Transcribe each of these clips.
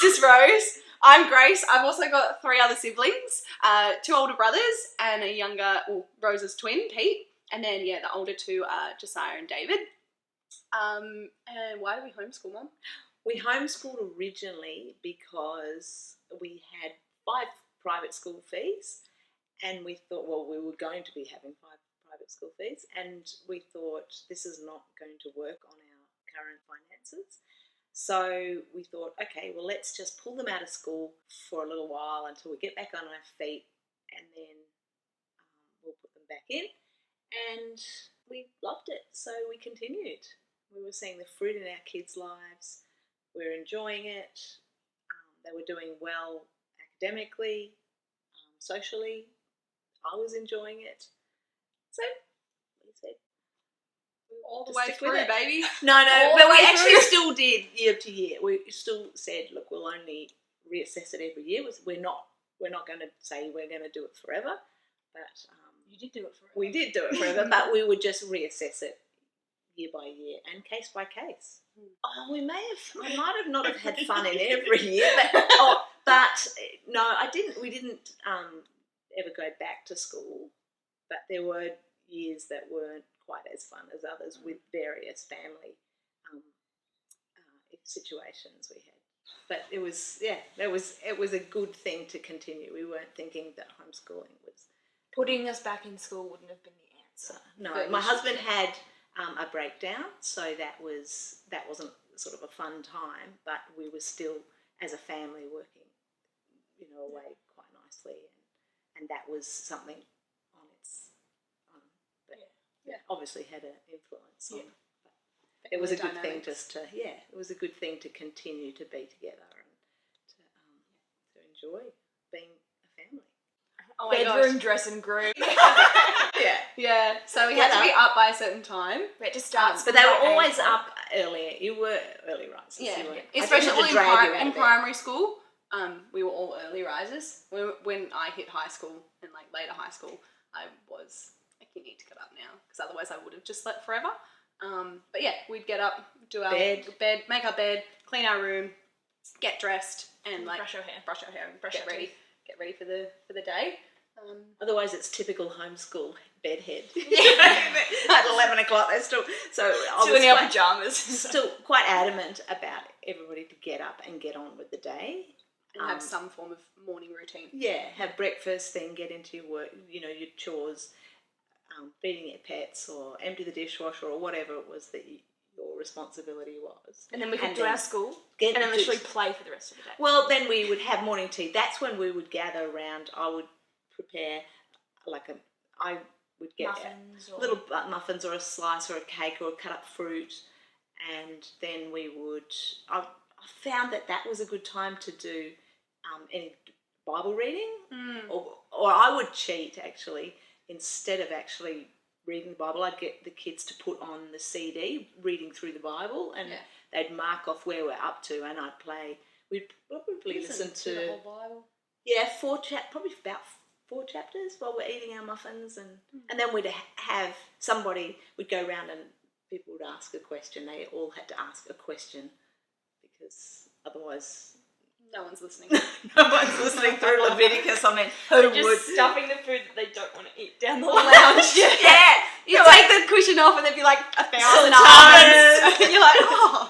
This is Rose. I'm Grace. I've also got 3 other siblings, 2 older brothers and a younger, well, Rose's twin, Pete. And then, yeah, the older 2 are Josiah and David. And why do we homeschool, Mum? We homeschooled originally because we had 5 private school fees, and we thought, well, we were going to be having 5 private school fees, and we thought this is not going to work on our current finances. So we thought, okay, well, let's just pull them out of school for a little while until we get back on our feet, and then we'll put them back in. And we loved it, so we continued. We were seeing the fruit in our kids' lives. We were enjoying it. They were doing well academically, socially. I was enjoying it. So we said, all the way through, baby. No, but we actually still did year to year. We still said, look, we'll only reassess it every year. We're not going to say we're going to do it forever. But you did do it forever. We did do it forever, but we would just reassess it year by year and case by case. Oh, we might have not have had fun in every year, but no, I didn't. We didn't ever go back to school, but there were years that weren't quite as fun as others with various family situations we had. But it was a good thing to continue. We weren't thinking that homeschooling was putting us back in school wouldn't have been the answer. No, my husband had a breakdown, so that wasn't sort of a fun time, but we were still as a family working, away quite nicely, and that was something on its own that obviously had an influence on. But it was a good thing it was a good thing to continue to be together and to enjoy being a family. Oh my Bedroom, dressing room. Yeah. So we had to be up by a certain time. We had to start. But they were always up earlier. You were early risers. Yeah. You Especially in primary school. We were all early risers. When I hit high school and later high school, I was like, you need to get up now, because otherwise I would have just slept forever. But yeah, we'd get up, do our bed, make our bed, clean our room, get dressed, and brush our hair, and get ready for the day. Otherwise, it's typical homeschool bedhead. At 11 o'clock, they're still still in our pajamas. Still quite adamant about everybody to get up and get on with the day and have some form of morning routine. Yeah, have breakfast, then get into your work, your chores, feeding your pets, or empty the dishwasher, or whatever it was that your responsibility was. And then we could do our school and then literally play for the rest of the day. Well, then we would have morning tea. That's when we would gather around. I would prepare I would get little muffins or a slice or a cake or cut up fruit, and then we would. I found that was a good time to do any Bible reading, or I would cheat actually. Instead of actually reading the Bible, I'd get the kids to put on the CD, reading through the Bible, and they'd mark off where we're up to, and I'd play. We'd probably listen to the whole Bible. Yeah, probably about 4 chapters while we're eating our muffins, and then we'd have somebody, we'd go around and people would ask a question. They all had to ask a question, because otherwise no one's listening. No one's listening through Leviticus. I mean, just stuffing the food that they don't want to eat down the lounge. You take the cushion off and there'd be 1,000 almonds. And you're like,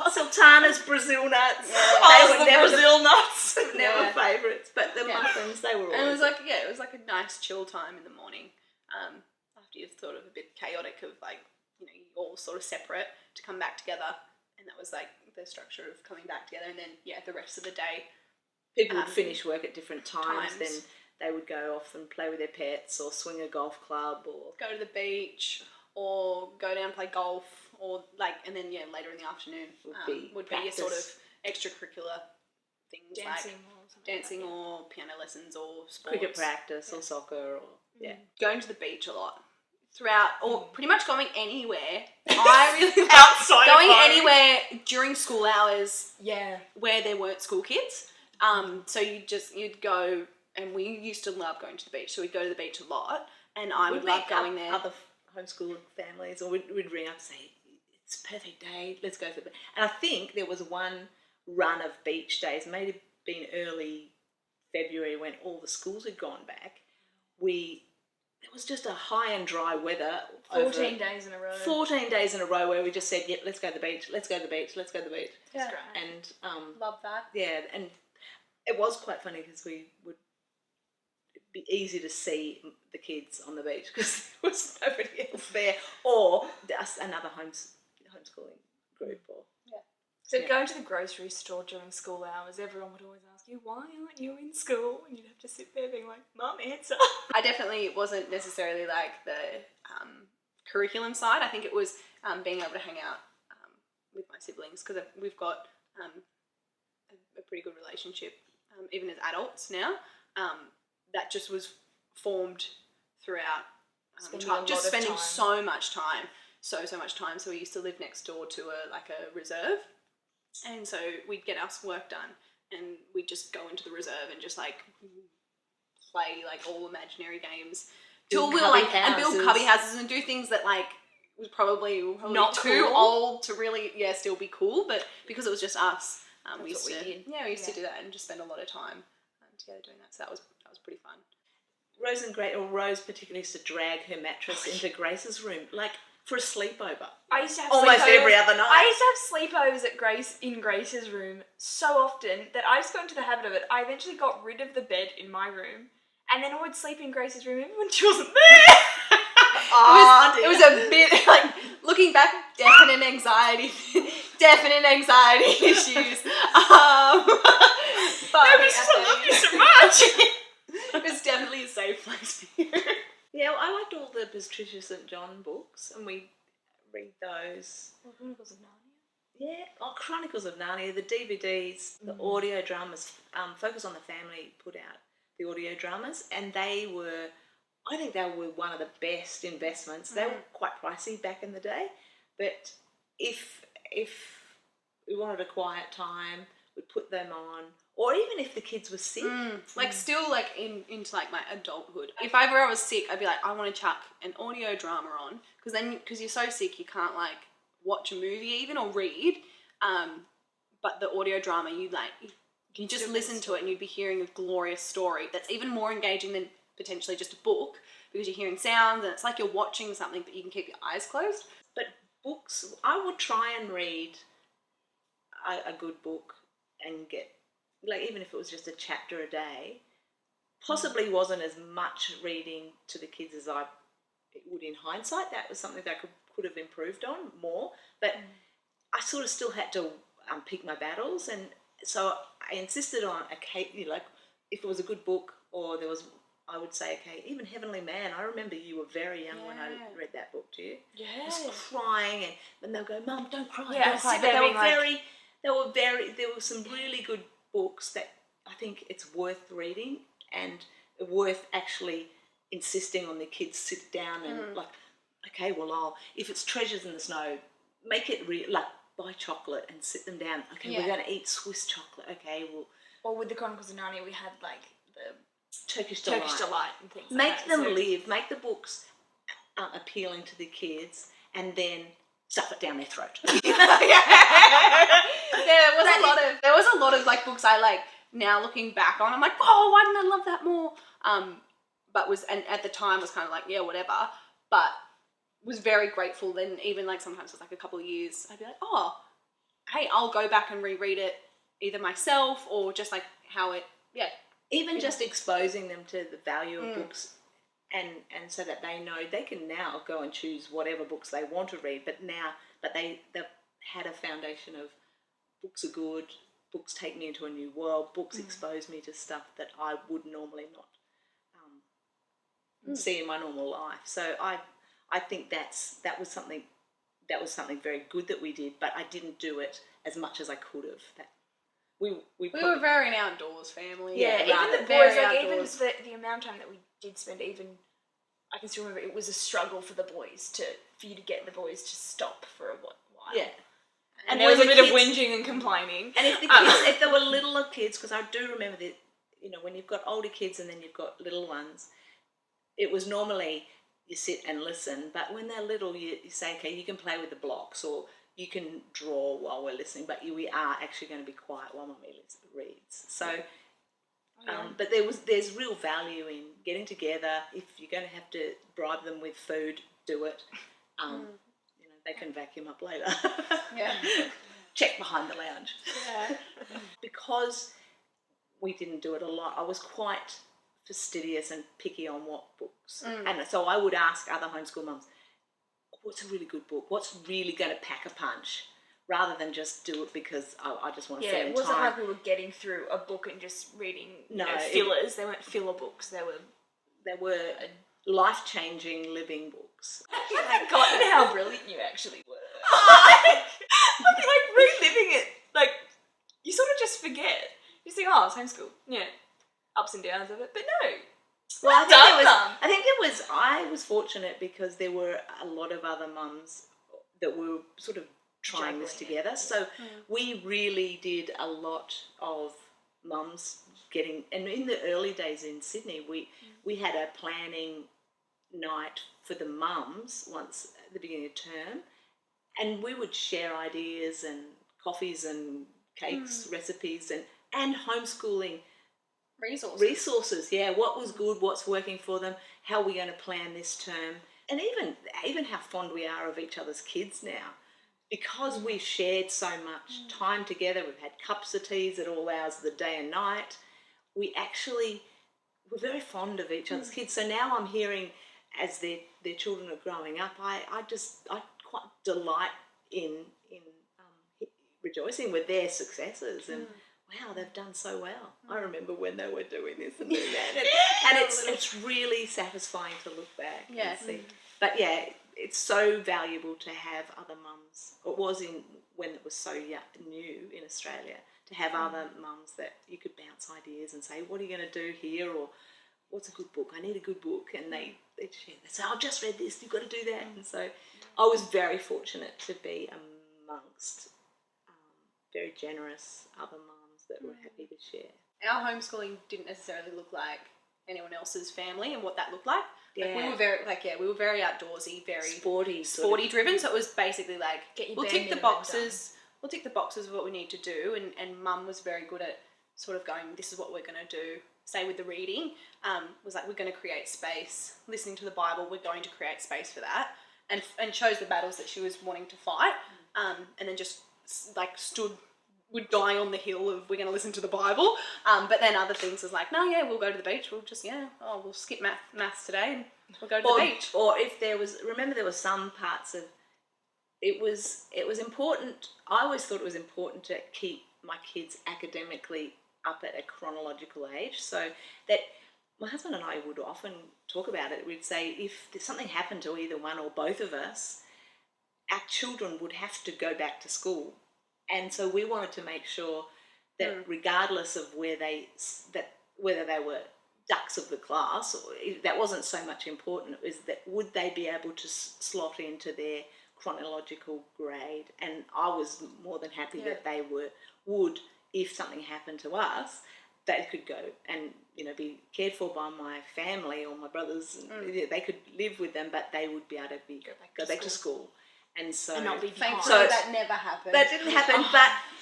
sultanas, Brazil nuts. Brazil nuts. Never favourites, but the muffins, they were all. And it was like a nice chill time in the morning. After you've thought of a bit chaotic of you're all sort of separate, to come back together, and that was the structure of coming back together, and then the rest of the day. People would finish work at different times, then they would go off and play with their pets, or swing a golf club, or go to the beach, or go down and play golf, or and then later in the afternoon would be your sort of extracurricular things, dancing or piano lessons or sports, cricket practice or soccer, or going to the beach a lot throughout, or pretty much going anywhere. I really outside going anywhere during school hours. Yeah, where there weren't school kids. So you'd go, and we used to love going to the beach, so we'd go to the beach a lot, and I would love going there. Other homeschooling families, or we'd ring up and say, it's a perfect day, let's go for the beach. And I think there was one run of beach days, maybe been early February when all the schools had gone back, it was just a high and dry weather. 14 days in a row. 14 days in a row where we just said, let's go to the beach, let's go to the beach, let's go to the beach. Yeah. That's great. And Love that. yeah, and it was quite funny because it'd be easy to see the kids on the beach because there was nobody else there, or just another homeschooling group. Or So going to the grocery store during school hours, everyone would always ask you, why aren't you in school? And you'd have to sit there being like, Mum, answer. I definitely wasn't necessarily like the curriculum side. I think it was being able to hang out with my siblings because we've got a pretty good relationship, even as adults now. That just was formed throughout spending so much time. So much time. So we used to live next door to a reserve. And so we'd get our work done and we'd just go into the reserve and just like play like all imaginary games till we were like, and build cubby houses and do things that like was probably not too cool. old to really still be cool, but because it was just us, we used to do that and just spend a lot of time together doing that. So that was pretty fun. Rose particularly used to drag her mattress into Grace's room, like for a sleepover. I used to have almost every other night. I used to have sleepovers in Grace's room so often that I just got into the habit of it. I eventually got rid of the bed in my room, and then I would sleep in Grace's room even when she wasn't there. It was a bit like looking back, definite anxiety issues. But No, but it's just I love you so much. It was definitely a safe place for you. Yeah, well, I liked all the Patricia St. John books, and we read those. Chronicles of Narnia. Yeah, Chronicles of Narnia, the DVDs, the audio dramas. Focus on the Family put out the audio dramas, and I think they were one of the best investments. They were quite pricey back in the day, but if we wanted a quiet time, we'd put them on. Or even if the kids were sick. Like still like into like my adulthood. If ever I was sick, I'd be like, I want to chuck an audio drama on because you're so sick you can't like watch a movie even or read. But the audio drama you just listen to it and you'd be hearing a glorious story that's even more engaging than potentially just a book because you're hearing sounds and it's like you're watching something but you can keep your eyes closed. But books, I would try and read a good book and get, like, even if it was just a chapter a day, possibly wasn't as much reading to the kids as I would in hindsight. That was something that I could have improved on more, but I sort of still had to pick my battles, and so I insisted on like if it was a good book or there was, I would say, okay, even Heavenly Man. I remember you were very young when I read that book to you. Yeah. I was crying, and they'll go, Mum, don't cry, Yeah, don't cry. sit But there there were some really good books that I think it's worth reading and worth actually insisting on the kids sit down and like, okay, well, if it's Treasures in the Snow, make it like buy chocolate and sit them down. Okay, we're going to eat Swiss chocolate. Okay, well. Or with the Chronicles of Narnia, we had like the Turkish Delight and things. Make like them live. Make the books appealing to the kids, and then stuff it down their throat. There was a lot of like books I like now looking back on. I'm like, oh, why didn't I love that more? And at the time was kind of like, yeah, whatever. But was very grateful. Then even like sometimes it's like a couple of years, I'd be like, oh, hey, I'll go back and reread it either myself or just like how it, Even just exposing them to the value of books, and so that they know they can now go and choose whatever books they want to read. But they've had a foundation of books are good. Books take me into a new world. Books expose me to stuff that I would normally not see in my normal life. So I think that was something very good that we did, but I didn't do it as much as I could have. We were very an outdoors family. Yeah, even the boys, like even the amount of time that we did spend, even I can still remember it was a struggle for you to get the boys to stop for a while. Yeah. And there was a bit of whinging and complaining. And if there were littler kids, because I do remember that, when you've got older kids and then you've got little ones, it was normally you sit and listen. But when they're little, you say, okay, you can play with the blocks, or you can draw while we're listening, but we are actually going to be quiet while Mummy reads. So, but there's real value in getting together. If you're going to have to bribe them with food, do it. You know, they can vacuum up later. Yeah. Check behind the lounge. Yeah. Because we didn't do it a lot, I was quite fastidious and picky on what books. And so I would ask other homeschool mums, what's a really good book? What's really going to pack a punch? Rather than just do it because I just want to fill in time. Yeah, it wasn't like we were getting through a book and just reading fillers. They weren't filler books. They were life-changing living books. I've forgotten how brilliant you actually were. like reliving it, like you sort of just forget. You think, oh, it's homeschool. Yeah, ups and downs of it, but no. Well, I was fortunate because there were a lot of other mums that were sort of trying this together. So we really did a lot of mums getting, and in the early days in Sydney, we had a planning night for the mums once at the beginning of term, and we would share ideas and coffees and cakes, recipes, and homeschooling resources. Yeah, what was good, what's working for them, how we're going to plan this term, and even how fond we are of each other's kids now. Because we've shared so much time together, we've had cups of teas at all hours of the day and night, we're very fond of each other's kids. So now I'm hearing, as their children are growing up, I quite delight in rejoicing with their successes, and wow, they've done so well. I remember when they were doing this and doing that, and it's really satisfying to look back and see. But yeah, it's so valuable to have other mums. It was when it was so new in Australia, to have other mums that you could bounce ideas and say, what are you going to do here, or what's a good book? I need a good book. And they'd share. They'd say, I've just read this, you've got to do that. And so I was very fortunate to be amongst very generous other mums that were happy to share. Our homeschooling didn't necessarily look like anyone else's family and what that looked like. Yeah. Like we were very outdoorsy, very sporty driven. So it was basically like, we'll tick the boxes of what we need to do, and Mum was very good at sort of going, this is what we're going to do. Say with the reading, was like, we're going to create space. Listening to the Bible, we're going to create space for that, and chose the battles that she was wanting to fight, and then just like would die on the hill of, we're going to listen to the Bible, but then other things was like, no, yeah, we'll go to the beach, we'll just, we'll skip maths today and we'll go to the beach. Or if there was some parts of, it was important, I always thought it was important to keep my kids academically up at a chronological age, so that my husband and I would often talk about it. We'd say, if something happened to either one or both of us, our children would have to go back to school. And so we wanted to make sure that regardless of whether they were ducks of the class, or that wasn't so much important, it was that would they be able to slot into their chronological grade. And I was more than happy that they would, if something happened to us, they could go and be cared for by my family or my brothers, and they could live with them, but they would be able to go back to school. And so, and not be behind. So that never happened. That didn't happen,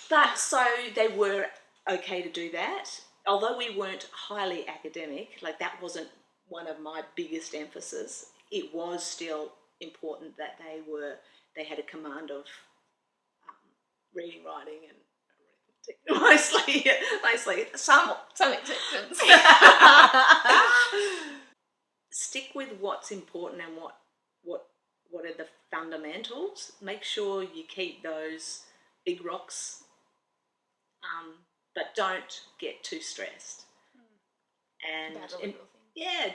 but so they were okay to do that. Although we weren't highly academic, like that wasn't one of my biggest emphasis. It was still important that they had a command of reading, writing, and arithmetic. Mostly some acceptance. Stick with what's important and what are the fundamentals. Make sure you keep those big rocks, but don't get too stressed. And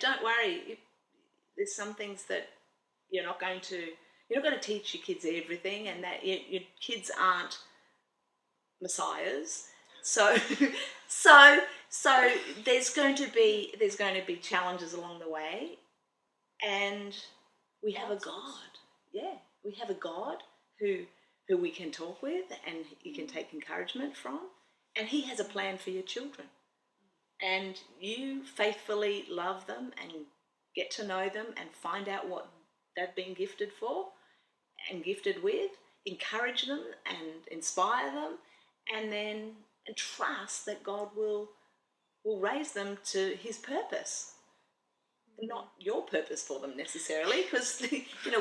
don't worry. There's some things that you're not going to teach your kids everything, and that your kids aren't messiahs. So there's going to be challenges along the way, and we have a God. Yeah, we have a God who we can talk with and you can take encouragement from, and He has a plan for your children. And you faithfully love them and get to know them and find out what they've been gifted for and gifted with. encourage them and inspire them, and trust that God will raise them to His purpose, not your purpose for them necessarily, because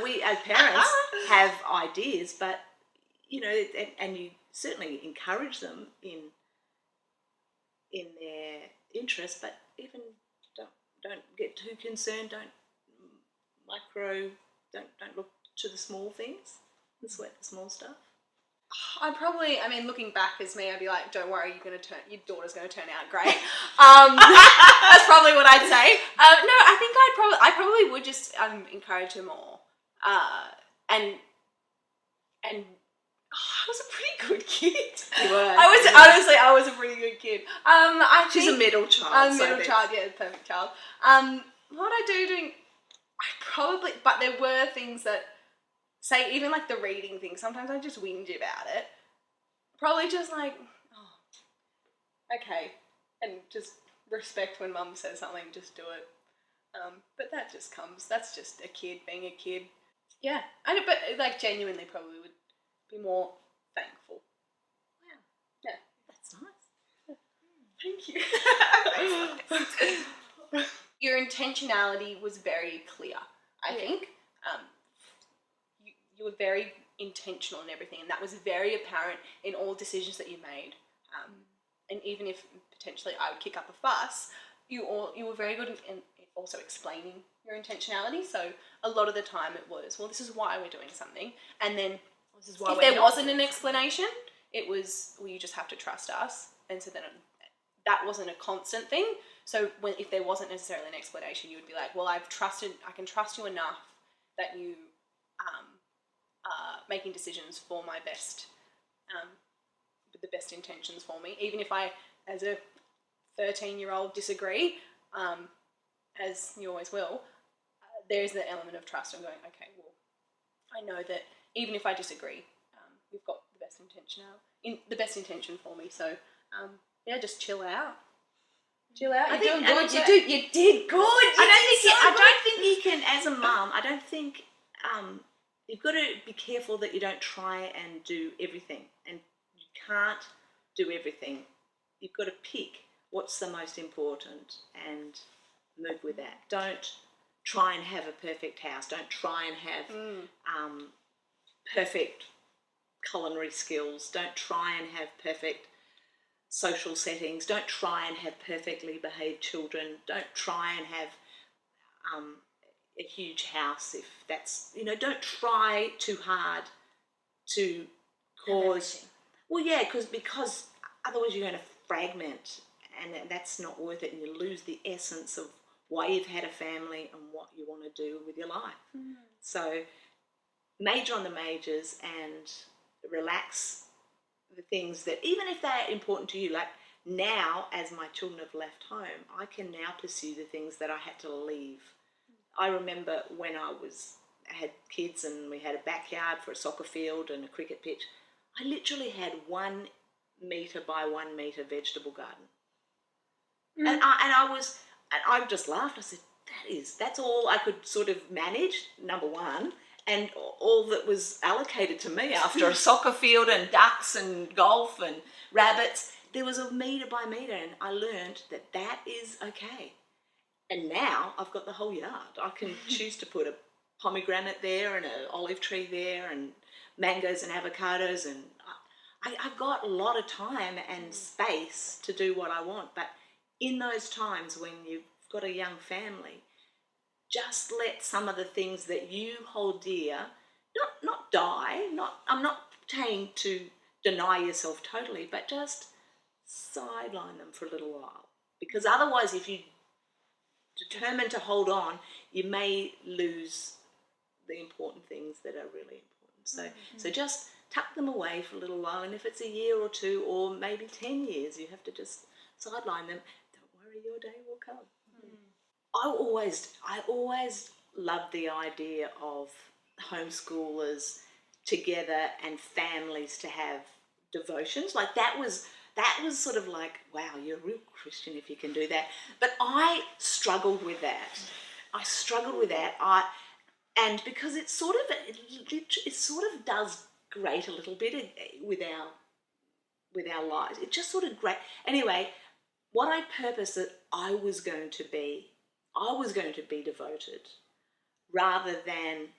we as parents have ideas, but and you certainly encourage them in their interest, but even don't get too concerned. Don't look to the small things and sweat the small stuff. Looking back as me, I'd be like, don't worry, your daughter's going to turn out great. That's probably what I'd say. No, I think I probably would just encourage her more. And I was a pretty good kid. You were. I was a pretty good kid. She's a middle child. I'm a middle child, yeah, perfect child. What I do, but there were things that, say, even like the reading thing, sometimes I just whinge about it. Probably just like, oh, okay, and just respect when Mum says something, just do it. But that's just a kid being a kid. Yeah, but like genuinely probably would be more thankful. Wow. Yeah. That's nice. Thank you. Your intentionality was very clear, I think. You were very intentional in everything, and that was very apparent in all decisions that you made. And even if potentially I would kick up a fuss, you were very good in also explaining your intentionality. So a lot of the time it was, well, this is why we're doing something, and then this is why if there wasn't an explanation, it was, well, you just have to trust us. And so then that wasn't a constant thing. So if there wasn't necessarily an explanation, you would be like, well, I can trust you enough that you making decisions for my best, with the best intentions for me. Even if I, as a 13-year-old, disagree, as you always will, there is the element of trust. I'm going, okay, well, I know that even if I disagree, you've got the best intention for me. So, just chill out. Chill out. You did good. I don't think you can, as a mum, I don't think you've got to be careful that you don't try and do everything, and you can't do everything. You've got to pick what's the most important and move with that. Don't try and have a perfect house. Don't try and have perfect culinary skills. Don't try and have perfect social settings. Don't try and have perfectly behaved children. Don't try and have a huge house if that's, don't try too hard to cause, because otherwise you're going to fragment, and that's not worth it, and you lose the essence of why you've had a family and what you want to do with your life. So major on the majors and relax the things that, even if they're important to you, like now as my children have left home, I can now pursue the things that I had to leave. I remember when I had kids and we had a backyard for a soccer field and a cricket pitch, I literally had 1 metre by 1 metre vegetable garden. And I just laughed. I said, that's all I could sort of manage, number one, and all that was allocated to me after a soccer field and ducks and golf and rabbits. There was a metre by metre, and I learned that is okay. And now I've got the whole yard. I can choose to put a pomegranate there and an olive tree there and mangoes and avocados, and I've got a lot of time and space to do what I want. But in those times when you've got a young family, just let some of the things that you hold dear not die. I'm not saying to deny yourself totally, but just sideline them for a little while, because otherwise, if you determined to hold on, you may lose the important things that are really important. So just tuck them away for a little while, and if it's a year or 2 or maybe 10 years, you have to just sideline them. Don't worry, your day will come. I always loved the idea of homeschoolers together and families to have devotions. Like that was sort of like, wow, you're a real Christian if you can do that. But I struggled with that. And because it sort of does grate a little bit with our lives. It just sort of grate. Anyway, what I purposed that I was going to be devoted rather than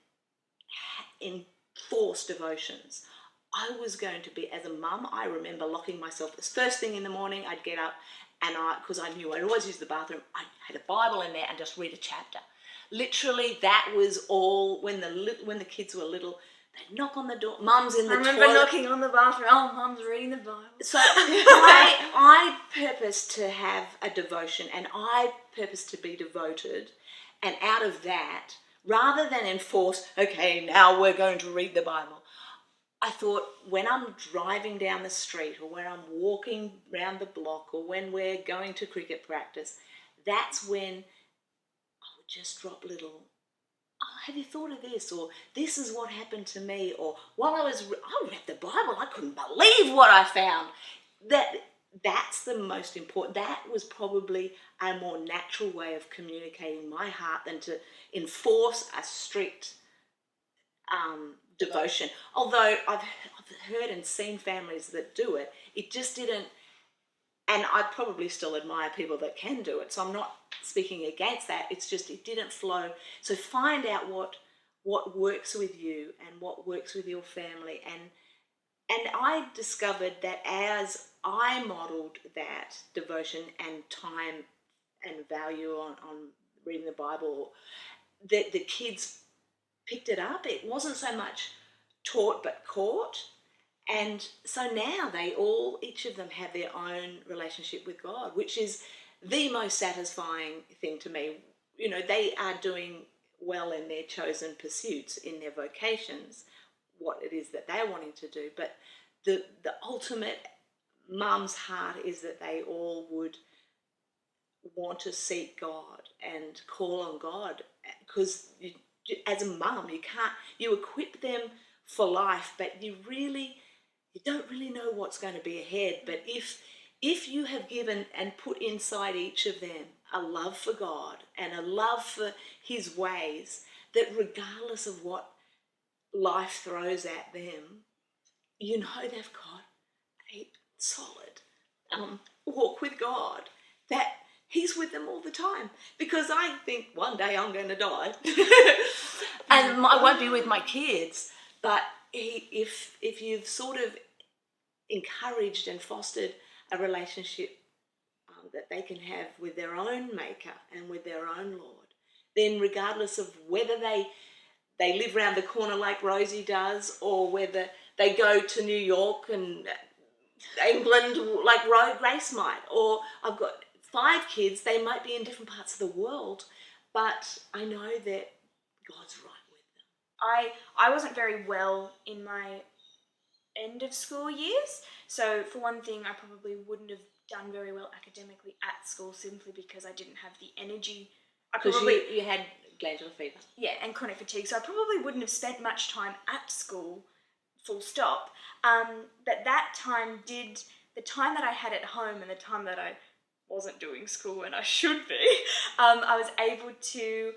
enforced devotions. I was going to be, as a mum, I remember locking myself. This first thing in the morning, I'd get up and because I knew I'd always use the bathroom, I had a Bible in there and just read a chapter. Literally, that was all. When the kids were little, they'd knock on the door. Mum's in the toilet. I remember knocking on the bathroom. Oh, Mum's reading the Bible. So I purposed to have a devotion, and I purposed to be devoted. And out of that, rather than enforce, okay, now we're going to read the Bible, I thought when I'm driving down the street or when I'm walking round the block or when we're going to cricket practice, that's when I would just drop little, oh, have you thought of this? Or this is what happened to me. Or while I read the Bible, I couldn't believe what I found. That's the most important. That was probably a more natural way of communicating my heart than to enforce a strict devotion. Although I've heard and seen families that do it, it just didn't, and I probably still admire people that can do it, so I'm not speaking against that. It's just it didn't flow. So find out what works with you and what works with your family. And I discovered that as I modelled that devotion and time and value on reading the Bible, that the kids picked it up. It wasn't so much taught but caught. And so now each of them have their own relationship with God, which is the most satisfying thing to me. You know, they are doing well in their chosen pursuits, in their vocations, what it is that they're wanting to do. But the ultimate mum's heart is that they all would want to seek God and call on God, because as a mum, you equip them for life, but you don't really know what's going to be ahead. But if you have given and put inside each of them a love for God and a love for his ways, that regardless of what life throws at them, you know they've got a solid walk with God, that he's with them all the time. Because I think one day I'm going to die and I won't be with my kids. But if you've sort of encouraged and fostered a relationship that they can have with their own Maker and with their own Lord, then regardless of whether they live round the corner like Rosie does, or whether they go to New York and England like Grace might, or I've got 5 kids, they might be in different parts of the world, but I know that God's right with them. I wasn't very well in my end of school years, so for one thing, I probably wouldn't have done very well academically at school simply because I didn't have the energy. Because you had glandular fever. Yeah, and chronic fatigue, so I probably wouldn't have spent much time at school, full stop. But that time the time that I had at home and the time that I wasn't doing school and I should be, I was able to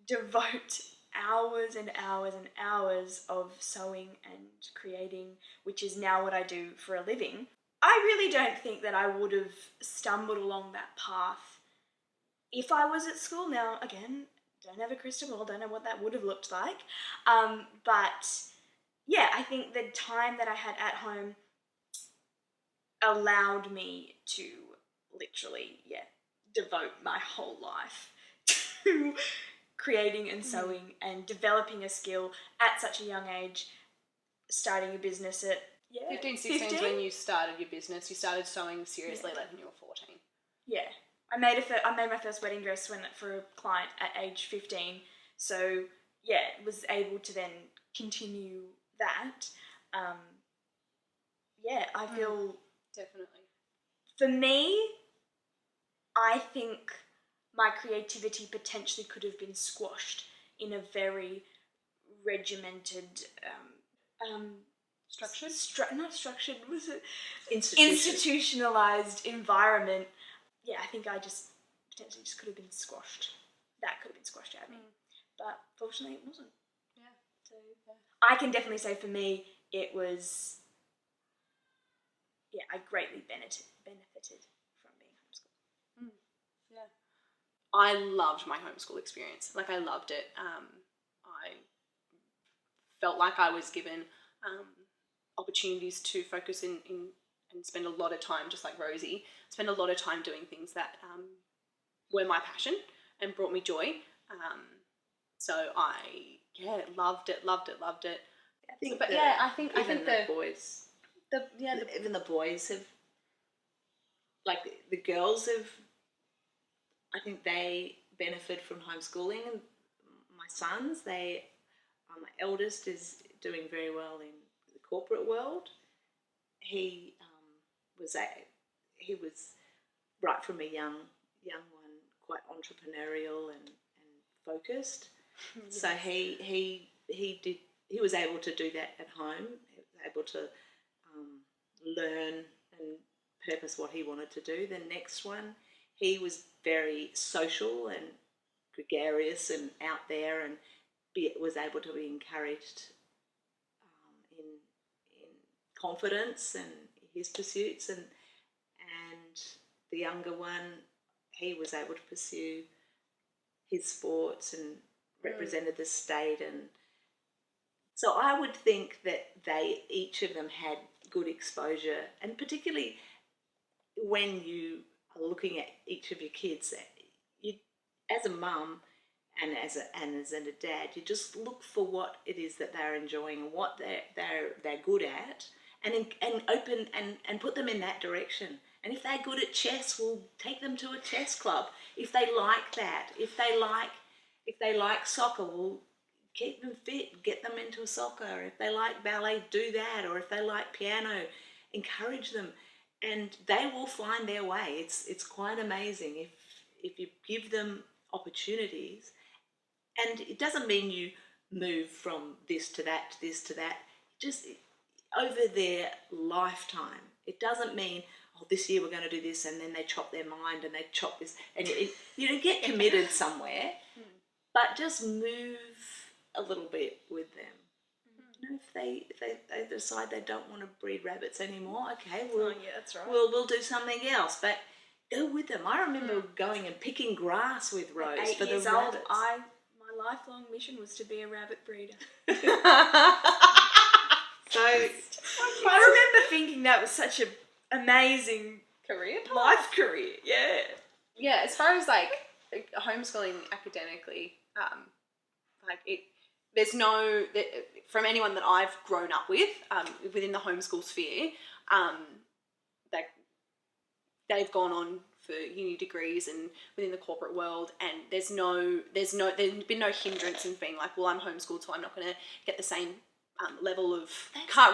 devote hours and hours and hours of sewing and creating, which is now what I do for a living. I really don't think that I would have stumbled along that path if I was at school. Now, again, don't have a crystal ball, don't know what that would have looked like. But yeah, I think the time that I had at home allowed me to literally, devote my whole life to creating and sewing and developing a skill at such a young age, starting a business at 15, 16 is when you started your business. You started sewing seriously like when you were 14. Yeah. I made my first wedding dress for a client at age 15. So, was able to then continue that. I feel... Definitely. For me, I think my creativity potentially could have been squashed in a very regimented... structured? Not structured, was it? Institutionalized environment. Yeah, I think I just potentially just could have been squashed. That could have been squashed out of me. But fortunately it wasn't. Yeah. So I can definitely say for me, it was, I greatly benefited from being homeschooled. Yeah. I loved my homeschool experience. Like, I loved it. I felt like I was given opportunities to focus in and spend a lot of time, just like Rosie, spend a lot of time doing things that were my passion and brought me joy. So I loved it. I think but I think the boys, even the boys have, like the girls have, I think they benefit from homeschooling. And my sons, my eldest is doing very well in the corporate world. He was right from a young one, quite entrepreneurial and focused. Yes. So he was able to do that at home. He was able to learn and purpose what he wanted to do. The next one, he was very social and gregarious and out there, and was able to be encouraged in confidence and his pursuits, and the younger one, he was able to pursue his sports and represented the state. And so I would think that each of them had good exposure, and particularly when you are looking at each of your kids, you, as a mum and as a dad, you just look for what it is that they're enjoying and what they're good at, and open and put them in that direction. And if they're good at chess, we'll take them to a chess club. If they like that, if they like soccer, we'll keep them fit, get them into soccer. If they like ballet, do that. Or if they like piano, encourage them, and they will find their way. It's quite amazing if you give them opportunities. And it doesn't mean you move from this to that to this to that. Just over their lifetime. It doesn't mean, this year we're going to do this, and then they chop their mind and they chop this, and you get committed somewhere, but just move a little bit with them. If they decide they don't want to breed rabbits anymore, okay, that's right. We'll do something else, but go with them. I remember going and picking grass with Rose At 8 for the years rabbits. old, my lifelong mission was to be a rabbit breeder. So I remember thinking that was such an amazing career path. life career. Yeah. Yeah, as far as like homeschooling academically, there's no, from anyone that I've grown up with within the homeschool sphere, that they've gone on for uni degrees and within the corporate world, and there's been no hindrance in being like, well, I'm homeschooled, so I'm not going to get the same level of,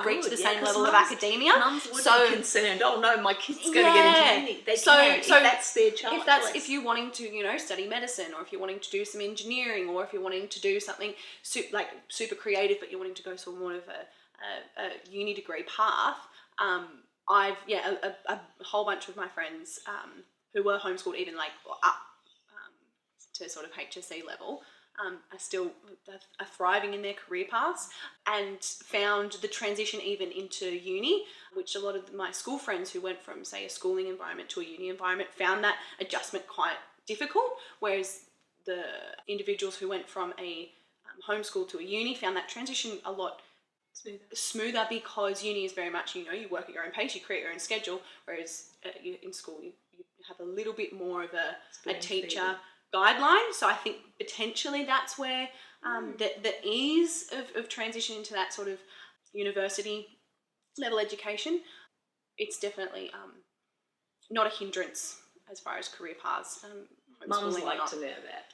reach the same level of academia. Mums would be concerned, oh no, my kid's going to get into uni. They can, if that's their child. If you're wanting to, study medicine, or if you're wanting to do some engineering, or if you're wanting to do something super creative, but you're wanting to go to more of a uni degree path, I've a whole bunch of my friends who were homeschooled even up to sort of HSC level, are thriving in their career paths, and found the transition even into uni, which a lot of my school friends who went from, say, a schooling environment to a uni environment found that adjustment quite difficult, whereas the individuals who went from a homeschool to a uni found that transition a lot smoother, because uni is very much, you work at your own pace, you create your own schedule, whereas in school you have a little bit more of a teacher guideline. So I think potentially that's where the ease of transition into that sort of university level education, it's definitely not a hindrance as far as career paths. Mums like to know that.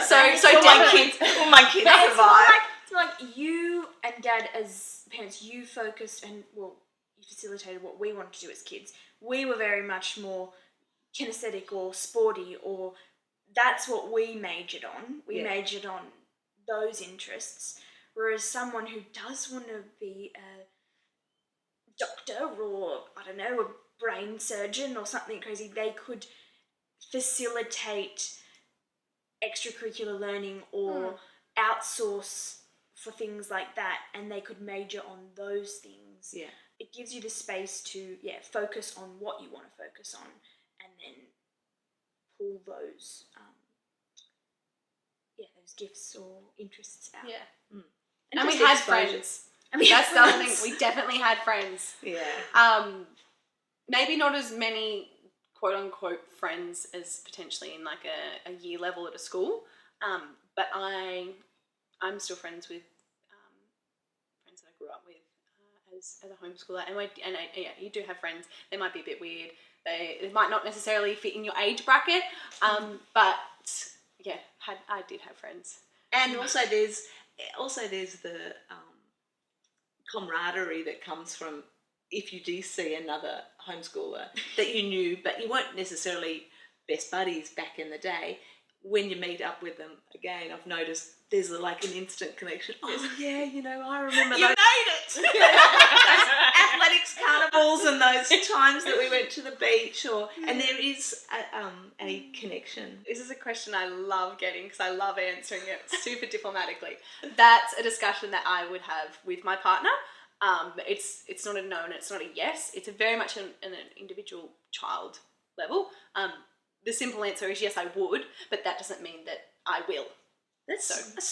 So all my kids survive. It's like you and Dad, as parents, you focused and you facilitated what we wanted to do as kids. We were very much more kinesthetic or sporty, or that's what we majored on. We majored on those interests. Whereas someone who does want to be a doctor, or I don't know, a brain surgeon or something crazy, they could facilitate extracurricular learning or outsource for things like that, and they could major on those things. Yeah. It gives you the space to focus on what you want to focus on, and then pull those those gifts or interests out. Yeah. Mm. And we just had exposure. friends. I mean, That's the other thing. We definitely had friends. Yeah. Maybe not as many quote unquote friends as potentially in like a year level at a school. But I'm still friends with friends that I grew up with as a homeschooler. And you do have friends. They might be a bit weird. They might not necessarily fit in your age bracket. But yeah, I did have friends. And also there's the camaraderie that comes from if you do see another homeschooler that you knew, but you weren't necessarily best buddies back in the day. When you meet up with them again, I've noticed there's like an instant connection. Oh yeah, I remember you those made it. those athletics carnivals and those times that we went to the beach, and there is a connection. This is a question I love getting because I love answering it super diplomatically. That's a discussion that I would have with my partner. It's not a no and it's not a yes. It's very much an individual child level. The simple answer is yes, I would, but that doesn't mean that I will. That's so. That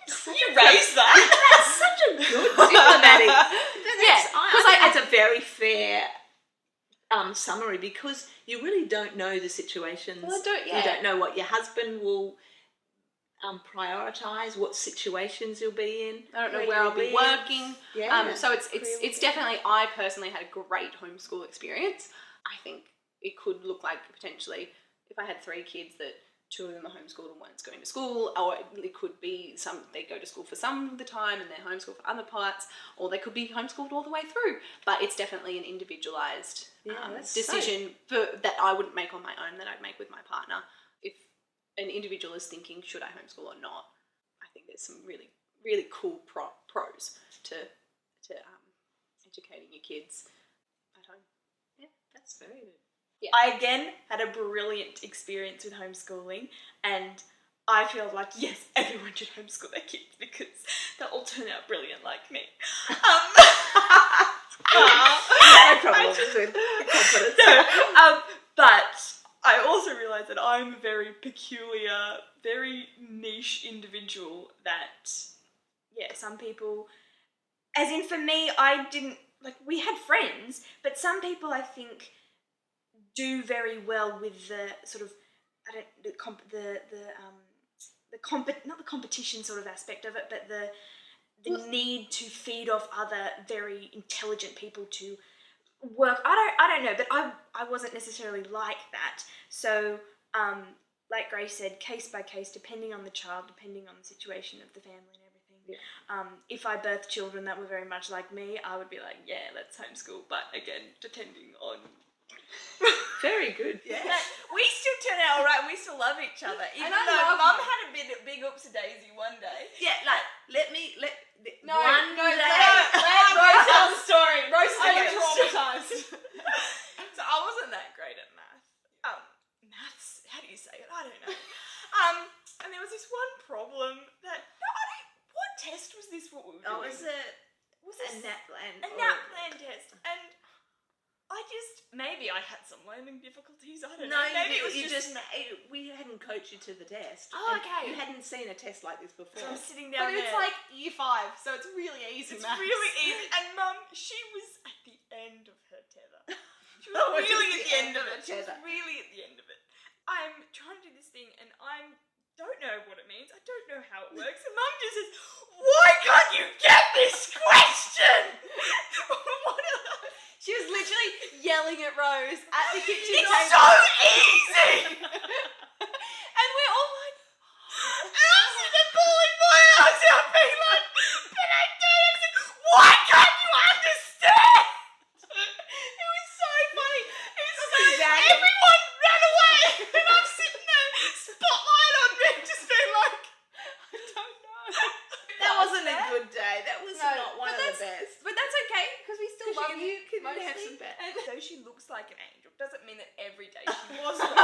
is such You raised that. That's such a good diplomatic. I think it's a very fair summary because you really don't know the situations. Well, You don't know what your husband will prioritise, what situations you'll be in. I don't know where I'll be working. Yeah. So it's definitely, I personally had a great homeschool experience. I think it could look like potentially if I had 3 kids that 2 of them are homeschooled and one's going to school, or it could be they go to school for some of the time and they're homeschooled for other parts, or they could be homeschooled all the way through. But it's definitely an individualised decision that I wouldn't make on my own, that I'd make with my partner. If an individual is thinking, should I homeschool or not, I think there's some really, really cool pros to educating your kids at home. Yeah, that's very good. Yeah. I again had a brilliant experience with homeschooling, and I feel like yes, everyone should homeschool their kids because they'll all turn out brilliant like me. No problem with confidence. But I also realise that I'm a very peculiar, very niche individual that, some people, as in for me, I didn't, we had friends, but some people I think do very well with the sort of, not the competition sort of aspect of it, but the need to feed off other very intelligent people to work. I don't know, but I wasn't necessarily like that. So, like Grace said, case by case, depending on the child, depending on the situation of the family and everything. Yeah. If I birthed children that were very much like me, I would be like, yeah, let's homeschool. But again, depending on. Very good. Yeah. We still turn out alright and we still love each other. Even And I though love Mum you. had a big oopsie-daisy one day. Yeah, let No, one no, day. let Rose tell the story. Rose is Okay. traumatised. So I wasn't that great at math. Maths, how do you say it? I don't know. And there was this one problem that, what test was this what we were doing? Was it a NAPLAN? A NAPLAN test. And maybe I had some learning difficulties, I don't know. Maybe it was we hadn't coached you to the test. Oh, and okay. You hadn't seen a test like this before. So I'm sitting down But there. it's like year 5, so it's really easy. It's maths. really easy. And Mum, she was at the end of her tether. She was Which is really the at the end of her it. She was tether. really at the end of it. I'm trying to do this thing and I don't know what it means. I don't know how it works. And Mum just says, why can't you get this question? She was literally yelling at Rose at the kitchen It's table. so easy! And we're all like, And I'm sitting there bawling my eyes out being like, but I don't understand. Why can't you understand? It was so funny. It was so everyone ran away. And I'm sitting there, spotlight on me, just being like, I don't know. That wasn't a good day. That was No, not one but of the best. But that's okay, because we still love you. Can mostly. have some bad. and though she looks like an angel, doesn't mean that every day she was one.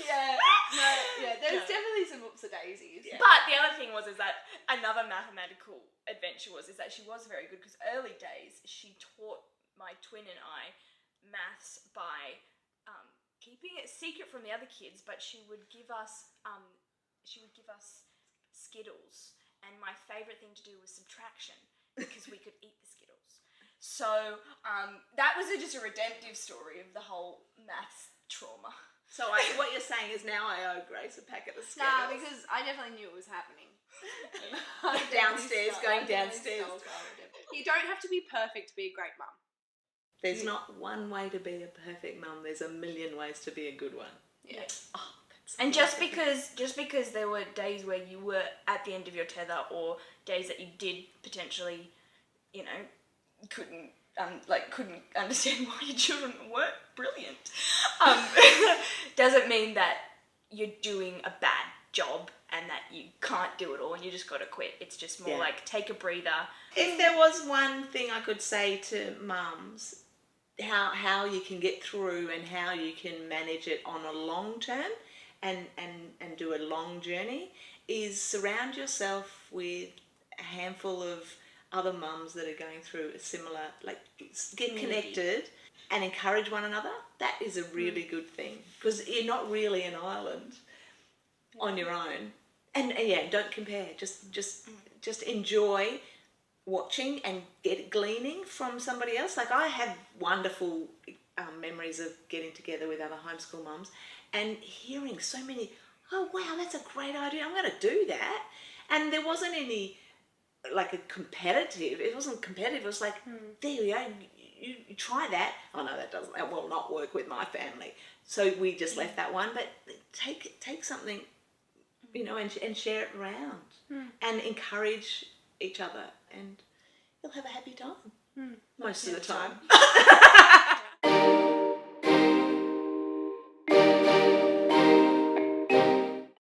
Yeah, no, yeah, there's definitely some whoops-a-daisies. Yeah. thing is that another mathematical adventure is that she was very good, because early days she taught my twin and I maths by keeping it secret from the other kids, but she would give us Skittles, and my favourite thing to do was subtraction, because we could eat the Skittles. So that was just a redemptive story of the whole maths trauma. So what you're saying is now I owe Grace a packet of Skittles. Nah, because I definitely knew it was happening. Going downstairs. You don't have to be perfect to be a great mum. There's not one way to be a perfect mum. There's a million ways to be a good one. Yeah. Oh, and just because there were days where you were at the end of your tether, or days that you did potentially, couldn't understand why your children weren't brilliant, doesn't mean that you're doing a bad job and that you can't do it all and you just got to quit. It's just more like, take a breather. If there was one thing I could say to mums, how you can get through and how you can manage it on a long term and do a long journey, is surround yourself with a handful of other mums that are going through a similar, get connected and encourage one another. That is a really good thing, because you're not really an island on your own. And don't compare. Just enjoy watching and gleaning from somebody else. Like, I have wonderful memories of getting together with other homeschool mums and hearing so many, oh wow, that's a great idea, I'm going to do that. And there wasn't any it wasn't competitive. It was like, there you go, you try that. Oh no, that will not work with my family. So we just left that one. But take something, and share it around and encourage each other, and you'll have a happy time most of the time.